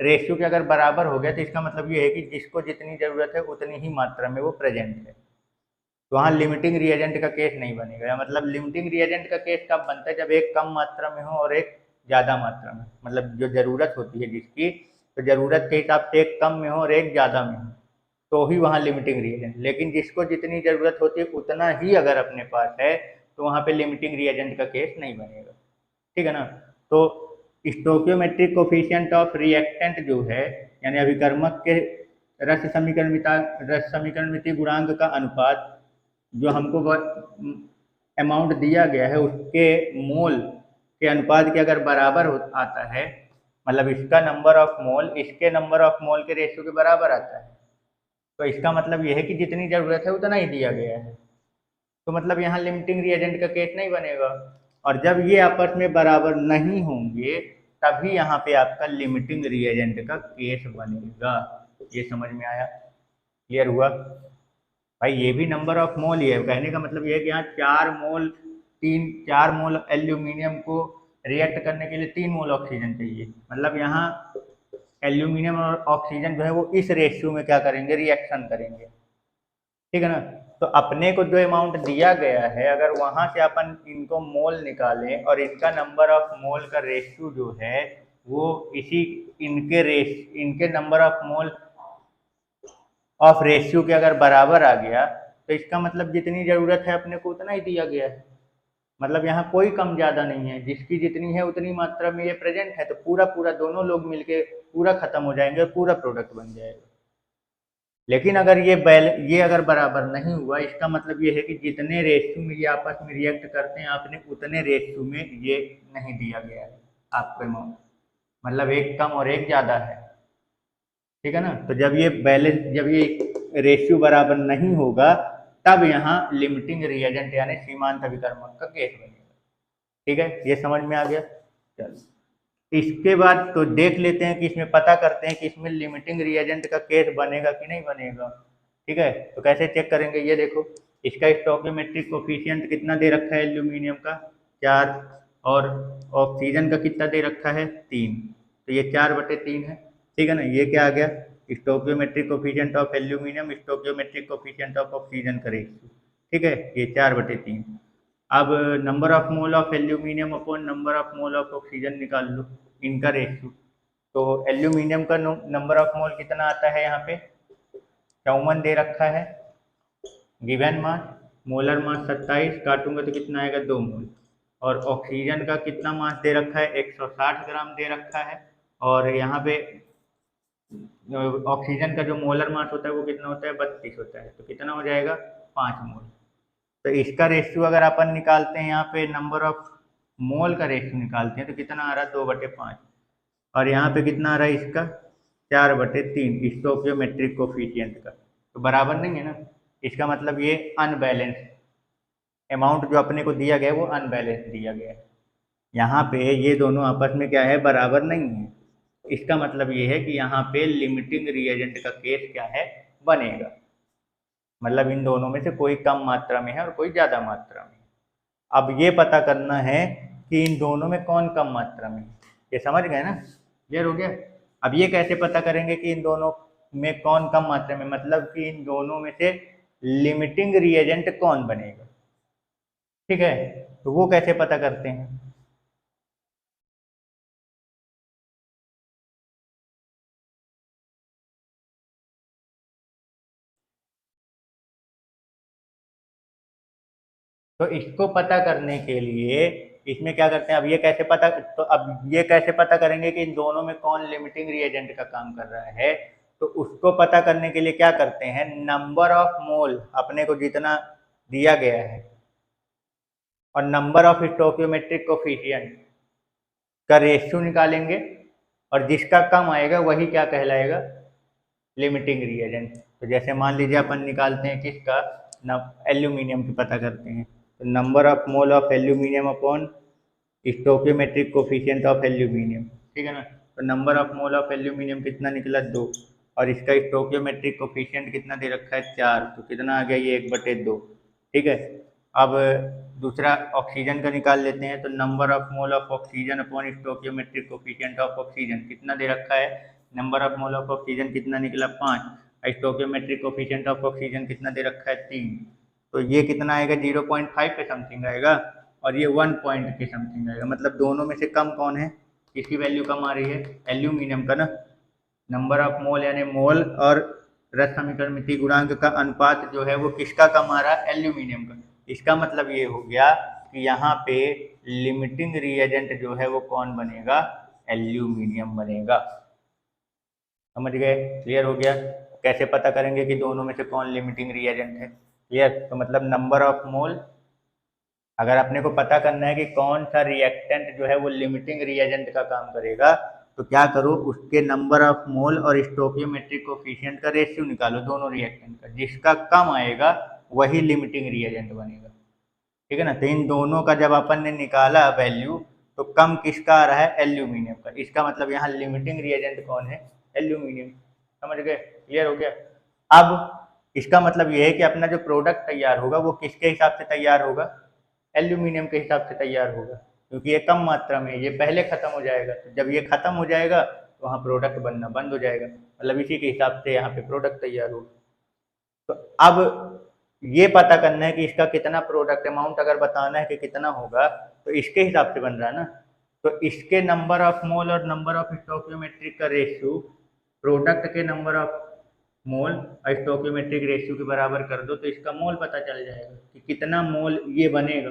रेशियो के अगर बराबर हो गया तो इसका मतलब ये है कि जिसको जितनी ज़रूरत है उतनी ही मात्रा में वो प्रेजेंट है। तो वहाँ लिमिटिंग रिएजेंट का केस नहीं बनेगा। मतलब लिमिटिंग रिएजेंट का केस कब बनता है, जब एक कम मात्रा में हो और एक ज़्यादा मात्रा में, मतलब जो ज़रूरत होती है जिसकी, तो ज़रूरत के हिसाब से एक कम में हो और एक ज़्यादा में हो, तो ही वहाँ लिमिटिंग रिएजेंट। लेकिन जिसको जितनी ज़रूरत होती है उतना ही अगर अपने पास है तो वहाँ पे लिमिटिंग रिएजेंट का केस नहीं बनेगा। ठीक है ना। तो स्टोकियोमेट्रिक कोफिशिएंट ऑफ रिएक्टेंट जो है, यानी अभिकर्मक के रस समीकरणमिति गुणांक का अनुपात जो हमको अमाउंट दिया गया है उसके मोल के अनुपात के अगर बराबर आता है, मतलब इसका नंबर ऑफ मोल इसके नंबर ऑफ मोल के रेशियो के बराबर आता है, तो इसका मतलब यह है कि जितनी ज़रूरत है उतना ही दिया गया है। तो मतलब यहाँ लिमिटिंग रिएजेंट का केस नहीं बनेगा। और जब ये आपस में बराबर नहीं होंगे तभी यहाँ पे आपका लिमिटिंग रिएजेंट का केस बनेगा। ये समझ में आया, क्लियर हुआ भाई। ये भी नंबर ऑफ मोल ही है, कहने का मतलब ये है कि यहाँ 4 मोल एल्यूमिनियम को रिएक्ट करने के लिए 3 मोल ऑक्सीजन चाहिए। मतलब यहाँ एल्यूमिनियम और ऑक्सीजन जो है वो इस रेशियो में क्या करेंगे, रिएक्शन करेंगे। ठीक है ना। तो अपने को जो अमाउंट दिया गया है अगर वहां से अपन इनको मोल निकालें और इनका नंबर ऑफ मोल का रेशियो जो है वो इसी इनके number of mole of ratio के अगर बराबर आ गया तो इसका मतलब जितनी ज़रूरत है अपने को उतना ही दिया गया है। मतलब यहाँ कोई कम ज़्यादा नहीं है, जिसकी जितनी है उतनी मात्रा में ये प्रेजेंट है, तो पूरा पूरा दोनों लोग मिलके पूरा खत्म हो जाएंगे और पूरा प्रोडक्ट बन जाएगा। लेकिन अगर ये अगर बराबर नहीं हुआ इसका मतलब ये है कि जितने रेशियो में ये आपस में रिएक्ट करते हैं आपने उतने रेशियो में ये नहीं दिया गया है आपको अमाउंट, मतलब एक कम और एक ज़्यादा है। ठीक है ना। तो जब ये रेशियो बराबर नहीं होगा तब यहाँ लिमिटिंग रिएजेंट यानी सीमांत अभिकर्मक का केस बनेगा। ठीक है, ये समझ में आ गया। चलो इसके बाद तो देख लेते हैं कि इसमें पता करते हैं कि इसमें लिमिटिंग रिएजेंट का केस बनेगा कि नहीं बनेगा। ठीक है, तो कैसे चेक करेंगे, ये देखो इसका स्टोकियोमेट्रिक कोफिशिएंट कितना दे रखा है एल्यूमिनियम का 4 और ऑक्सीजन का कितना दे रखा है 3, तो ये 4/3 है। ठीक है ना। ये क्या आ गया, stoichiometric coefficient of aluminium stoichiometric coefficient of oxygen का रेशियो। ठीक है, ये 4/3। अब number of mole of aluminium upon number of mole of oxygen निकाल लो, इनका रेशियो। तो एल्यूमिनियम का नंबर ऑफ मोल कितना आता है यहाँ पे 54 दे रखा है, गिवन मास मोलर मास 27, काटूंगा तो कितना आएगा 2 मोल। और ऑक्सीजन का कितना मास दे रखा है 160 ग्राम दे रखा है, और यहाँ पे ऑक्सीजन का जो मोलर मास होता है वो कितना होता है 32 होता है, तो कितना हो जाएगा 5 मोल। तो इसका रेशियो अगर अपन निकालते हैं यहाँ पे नंबर ऑफ मोल का रेशियो निकालते हैं तो कितना आ रहा है 2/5, और यहाँ पे कितना आ रहा है इसका 4/3 स्टोकियोमेट्रिक कोफिशिएंट का, तो बराबर नहीं है ना। इसका मतलब ये अनबैलेंस अमाउंट जो अपने को दिया गया है वो अनबैलेंस दिया गया है। यहाँ पे ये दोनों आपस में क्या है, बराबर नहीं है। इसका मतलब ये है कि यहाँ पे लिमिटिंग रिएजेंट का केस क्या है, बनेगा। मतलब इन दोनों में से कोई कम मात्रा में है और कोई ज़्यादा मात्रा में। अब ये पता करना है कि इन दोनों में कौन कम मात्रा में है। ये समझ गए ना, क्लियर हो गया। अब ये कैसे पता करेंगे कि इन दोनों में कौन कम मात्रा में, मतलब कि इन दोनों में से लिमिटिंग रिएजेंट कौन बनेगा। ठीक है, तो वो कैसे पता करते हैं। तो इसको पता करने के लिए इसमें क्या करते हैं, अब ये कैसे पता, तो अब ये कैसे पता करेंगे कि इन दोनों में कौन लिमिटिंग रिएजेंट का काम कर रहा है। तो उसको पता करने के लिए क्या करते हैं, नंबर ऑफ मोल अपने को जितना दिया गया है और नंबर ऑफ स्टोकियोमेट्रिक कोफिशिएंट का रेशियो निकालेंगे और जिसका कम आएगा वही क्या कहलाएगा, लिमिटिंग रिएजेंट। तो जैसे मान लीजिए अपन निकालते हैं किसका, एल्यूमिनियम की पता करते हैं, तो number of mole of aluminium upon stoichiometric coefficient of aluminium, ठीक है ना। तो number of mole of aluminium कितना निकला 2, और इसका स्टोकियोमेट्रिक कोफिशिएंट कितना दे रखा है 4, तो कितना आ गया ये 1/2, ठीक है। अब दूसरा ऑक्सीजन का निकाल लेते हैं, तो number of mole of oxygen upon stoichiometric coefficient of oxygen कितना दे रखा है, number of mole of oxygen कितना निकला 5, स्टोकियोमेट्रिक कोफिशिएंट ऑफ ऑक्सीजन कितना दे रखा है 3, तो ये कितना आएगा 0.5 के समथिंग आएगा, और ये 1 पॉइंट के समथिंग आएगा। मतलब दोनों में से कम कौन है, किसकी वैल्यू कम आ रही है, एल्यूमिनियम का ना। नंबर ऑफ मोल यानी मोल और रस समीकरण मिति गुणांक का अनुपात जो है वो किसका कम आ रहा है, एल्यूमिनियम का। इसका मतलब ये हो गया कि यहाँ पे लिमिटिंग रिएजेंट जो है वो कौन बनेगा, एल्यूमिनियम बनेगा। समझ गए, क्लियर हो गया। कैसे पता करेंगे कि दोनों में से कौन लिमिटिंग रिएजेंट है, क्लियर। तो मतलब नंबर ऑफ मोल, अगर अपने को पता करना है कि कौन सा रिएक्टेंट जो है वो लिमिटिंग रिएजेंट का काम करेगा, तो क्या करो, उसके नंबर ऑफ मोल और स्टोकियोमेट्रिक कोफिशिएंट का रेशियो निकालो दोनों रिएक्टेंट का, जिसका कम आएगा वही लिमिटिंग रिएजेंट बनेगा, ठीक है ना। तो इन दोनों का जब अपन ने निकाला वैल्यू, तो कम किसका आ रहा है, एल्यूमिनियम का। इसका मतलब यहाँ लिमिटिंग रिएजेंट कौन है, एल्यूमिनियम। समझ गए, क्लियर हो गया। अब इसका मतलब ये है कि अपना जो प्रोडक्ट तैयार होगा वो किसके हिसाब से तैयार होगा, एल्यूमिनियम के हिसाब से तैयार होगा, क्योंकि ये कम मात्रा में, ये पहले खत्म हो जाएगा। तो जब ये खत्म हो जाएगा तो वहाँ प्रोडक्ट बनना बंद हो जाएगा, मतलब इसी के हिसाब से यहाँ पे प्रोडक्ट तैयार होगा। तो अब ये पता करना है कि इसका कितना प्रोडक्ट अमाउंट अगर बताना है कि कितना होगा, तो इसके हिसाब से बन रहा है ना। तो इसके नंबर ऑफ मोल और नंबर ऑफ स्टोकियोमेट्रिक का रेशियो प्रोडक्ट के नंबर ऑफ मोल और स्टोकियोमेट्रिक रेशियो के बराबर कर दो, तो इसका मोल पता चल जाएगा कि कितना मोल ये बनेगा।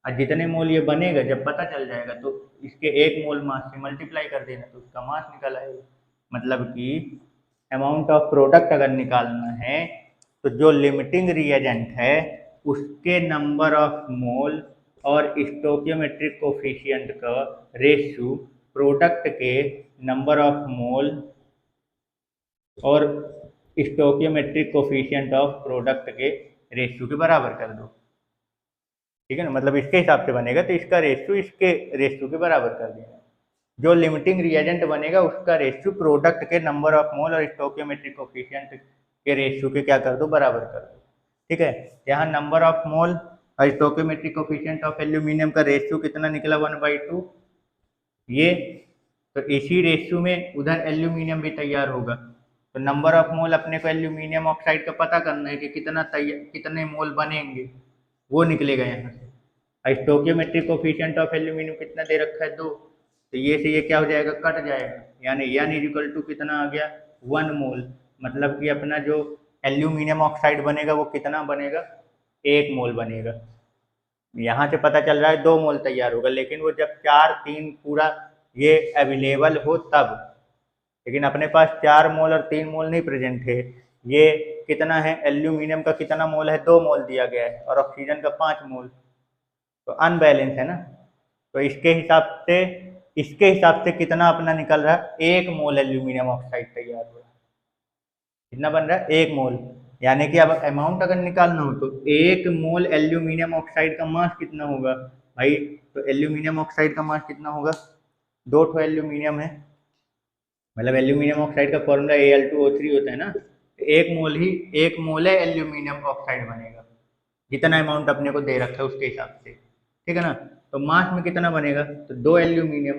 और जितने मोल ये बनेगा जब पता चल जाएगा, तो इसके 1 मोल मास से मल्टीप्लाई कर देना, तो उसका मास निकल आएगा। मतलब कि अमाउंट ऑफ प्रोडक्ट अगर निकालना है, तो जो लिमिटिंग रिएजेंट है उसके नंबर ऑफ मोल और स्टोकियोमेट्रिक कोफिशिएंट का रेशियो प्रोडक्ट के नंबर ऑफ मोल और स्टोकियोमेट्रिक कोफिशिएंट ऑफ प्रोडक्ट के रेशियो के बराबर कर दो, ठीक है ना। मतलब इसके हिसाब से बनेगा, तो इसका रेशियो इसके रेशियो के बराबर कर देना। जो लिमिटिंग रिएजेंट बनेगा उसका रेशियो प्रोडक्ट के नंबर ऑफ मोल और स्टोकियोमेट्रिक कोफिशिएंट के रेशियो के क्या कर दो, बराबर कर दो, ठीक है। यहाँ नंबर ऑफ मोल और स्टोकियोमेट्रिक कोफिशिएंट ऑफ एल्यूमिनियम का रेशियो कितना निकला, 1/2 ये। तो इसी रेशियो में उधर एल्यूमिनियम भी तैयार होगा। तो नंबर ऑफ मोल अपने को एल्यूमिनियम ऑक्साइड का पता करना है कि कितने मोल बनेंगे, वो निकलेगा यहाँ से। स्टोकियोमेट्रिक कोफिशिएंट ऑफ एल्यूमिनियम कितना दे रखा है 2, तो ये से ये क्या हो जाएगा, कट जाएगा, यानी n = कितना आ गया, 1 मोल। मतलब कि अपना जो एल्यूमिनियम ऑक्साइड बनेगा वो कितना बनेगा, 1 मोल बनेगा। यहाँ से पता चल रहा है 2 मोल तैयार होगा, लेकिन वो जब 4, 3 पूरा ये अवेलेबल हो तब। लेकिन अपने पास 4 मोल और 3 मोल नहीं प्रेजेंट है। ये कितना है, एल्यूमिनियम का कितना मोल है, 2 मोल दिया गया है, और ऑक्सीजन का 5 मोल, तो अनबैलेंस है ना। तो इसके हिसाब से कितना अपना निकल रहा है, 1 मोल एल्यूमिनियम ऑक्साइड तैयार हो रहा है। कितना बन रहा है, 1 मोल। यानी कि अब अमाउंट अगर निकालना हो तो 1 मोल एल्यूमिनियम ऑक्साइड का मास कितना होगा भाई, तो एल्यूमिनियम ऑक्साइड का मास कितना होगा, 2 ठो एल्यूमिनियम है, मतलब एल्यूमिनियम ऑक्साइड का फॉर्मूला Al2O3 होता है ना। तो 1 मोल है एल्यूमिनियम ऑक्साइड बनेगा, जितना अमाउंट अपने को दे रखा है उसके हिसाब से, ठीक है ना। तो मास में कितना बनेगा, तो 2 एल्यूमिनियम,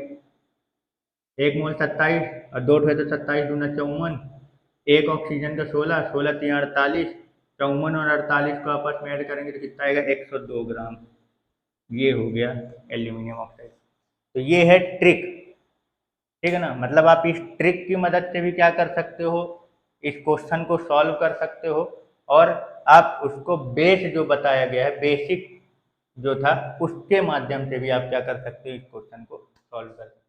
1 मोल 27 और 2 ठो है तो 27 दूना 54, 1 ऑक्सीजन का 16, 16 3 48, 54 और 48 को आपस में ऐड करेंगे तो कितना आएगा, 102 ग्राम। ये हो गया एल्यूमिनियम ऑक्साइड। तो ये है ट्रिक, ठीक है ना। मतलब आप इस ट्रिक की मदद से भी क्या कर सकते हो, इस क्वेश्चन को सॉल्व कर सकते हो, और आप उसको बेस जो बताया गया है, बेसिक जो था, उसके माध्यम से भी आप क्या कर सकते हो, इस क्वेश्चन को सॉल्व कर सकते हो।